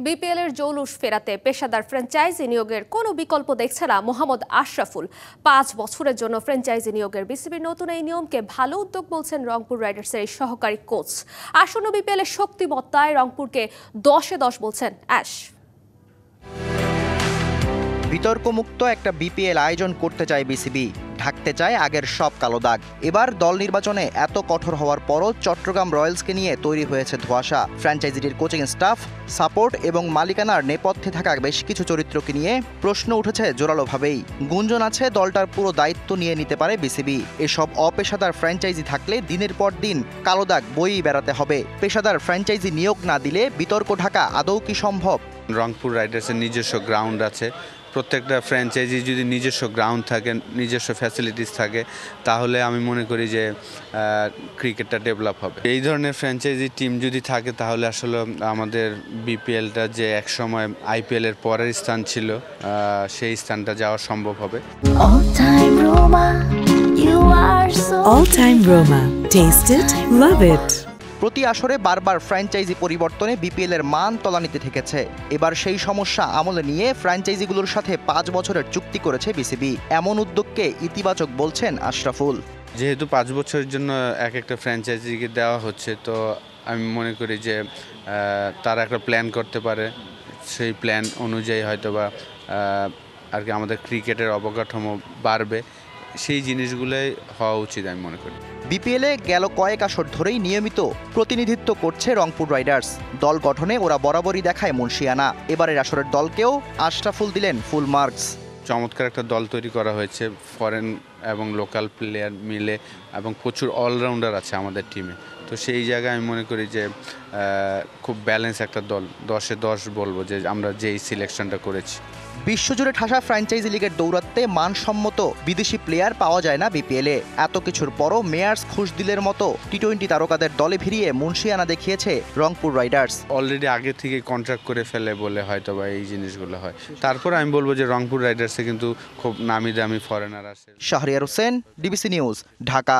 বিপিএলের জৌলুস ফেরাতে পেশাদার ফ্র্যাঞ্চাইজি নিয়োগের কোনো বিকল্প দেখছে না মোহাম্মদ আশরাফুল। ৫ বছরের জন্য ফ্র্যাঞ্চাইজি নিয়োগের বিসিবির নতুন এই নিয়মকে ভালো উদ্যোগ বলছেন রংপুর রাইডার্সের এই সহকারী কোচ। আসন্ন বিপিএলের শক্তিমত্তায় রংপুরকে 10-এ 10 বলছেন অ্যাশ। বিতর্কমুক্ত একটা বিপিএল আয়োজন করতে চায় বিসিবি, ঢাকতে চায় আগের সব কালো দাগ। এবার দল নির্বাচনে এত কঠোর হওয়ার পরও চট্টগ্রাম রয়্যালসকে নিয়ে তৈরি হয়েছে ধোঁয়াশা। ফ্র্যাঞ্চাইজিটির কোচিং স্টাফ, সাপোর্ট এবং মালিকানার নেপথ্যে থাকা বেশ কিছু চরিত্রকে নিয়ে প্রশ্ন উঠেছে জোরালোভাবেই। গুঞ্জন আছে দলটার পুরো দায়িত্ব নিয়ে নিতে পারে বিসিবি। এসব অপেশাদার ফ্র্যাঞ্চাইজি থাকলে দিনের পর দিন কালো দাগ বইই বেড়াতে হবে। পেশাদার ফ্র্যাঞ্চাইজি নিয়োগ না দিলে বিতর্ক ঢাকা আদৌ কি সম্ভব? রংপুর রাইডার্সের নিজস্ব গ্রাউন্ড আছে। প্রত্যেকটা ফ্র্যাঞ্চাইজি যদি নিজস্ব গ্রাউন্ড থাকে, নিজস্ব ফ্যাসিলিটিস থাকে, তাহলে আমি মনে করি যে ক্রিকেটটা ডেভেলপ হবে। এই ধরনের ফ্র্যাঞ্চাইজি টিম যদি থাকে তাহলে আসলে আমাদের বিপিএলটা যে একসময় আইপিএলের পরের স্থান ছিল, সেই স্থানটা যাওয়া সম্ভব হবে। All time Roma. Taste it, love it. প্রতি আসরে বারবার ফ্র্যাঞ্চাইজি পরিবর্তনে বিপিএলের মান তলানিতে ঠেকেছে। এবার সেই সমস্যা আমলে নিয়ে ফ্র্যাঞ্চাইজিগুলোর সাথে 5 বছরের চুক্তি করেছে বিসিবি। এমন উদ্যোগকে ইতিবাচক বলছেন আশরাফুল। যেহেতু 5 বছরের জন্য এক একটা ফ্র্যাঞ্চাইজিকে দেওয়া হচ্ছে, তো আমি মনে করি যে তারা একটা প্ল্যান করতে পারে। সেই প্ল্যান অনুযায়ী হয়তোবা আর কি আমাদের ক্রিকেটের অবকাঠামো বাড়বে। সেই জিনিসগুলোই হওয়া উচিত আমি মনে করি। বিপিএলে গেল কয়েক আসর ধরেই নিয়মিত প্রতিনিধিত্ব করছে রংপুর রাইডার্স। দল গঠনে ওরা বরাবরই দেখায় মুন্সিয়ানা। এবারের আসরের দলকেও আশরাফুল দিলেন ফুল মার্কস। চমৎকার একটা দল তৈরি করা হয়েছে, ফরেন এবং লোকাল প্লেয়ার মিলে, এবং প্রচুর অলরাউন্ডার আছে আমাদের টিমে। তো সেই জায়গায় আমি মনে করি যে খুব ব্যালেন্স একটা দল। 10-এ 10 বলবো যে আমরা যেই সিলেকশনটা করেছি। বিশ্বজুড়ে ঠাসা ফ্র্যাঞ্চাইজি লিগের দৌরাত্মে মানসম্মত বিদেশি প্লেয়ার পাওয়া যায় না বিপিএলে। এত কিছুর পরও মেয়ার্স খুশদিলের মতো টি-20 তারকাদের দলে ভিড়িয়ে মুন্সিয়ানা দেখিয়েছে রংপুর রাইডার্স। অলরেডি আগে থেকে কন্ট্রাক্ট করে ফেলে বলে হয়তো বা এই জিনিসগুলো হয়। তারপর আমি বলবো যে রংপুর রাইডার্সে কিন্তু খুব নামি দামি ফরেনার আসে। Shahriar Hossain, DBC news, Dhaka.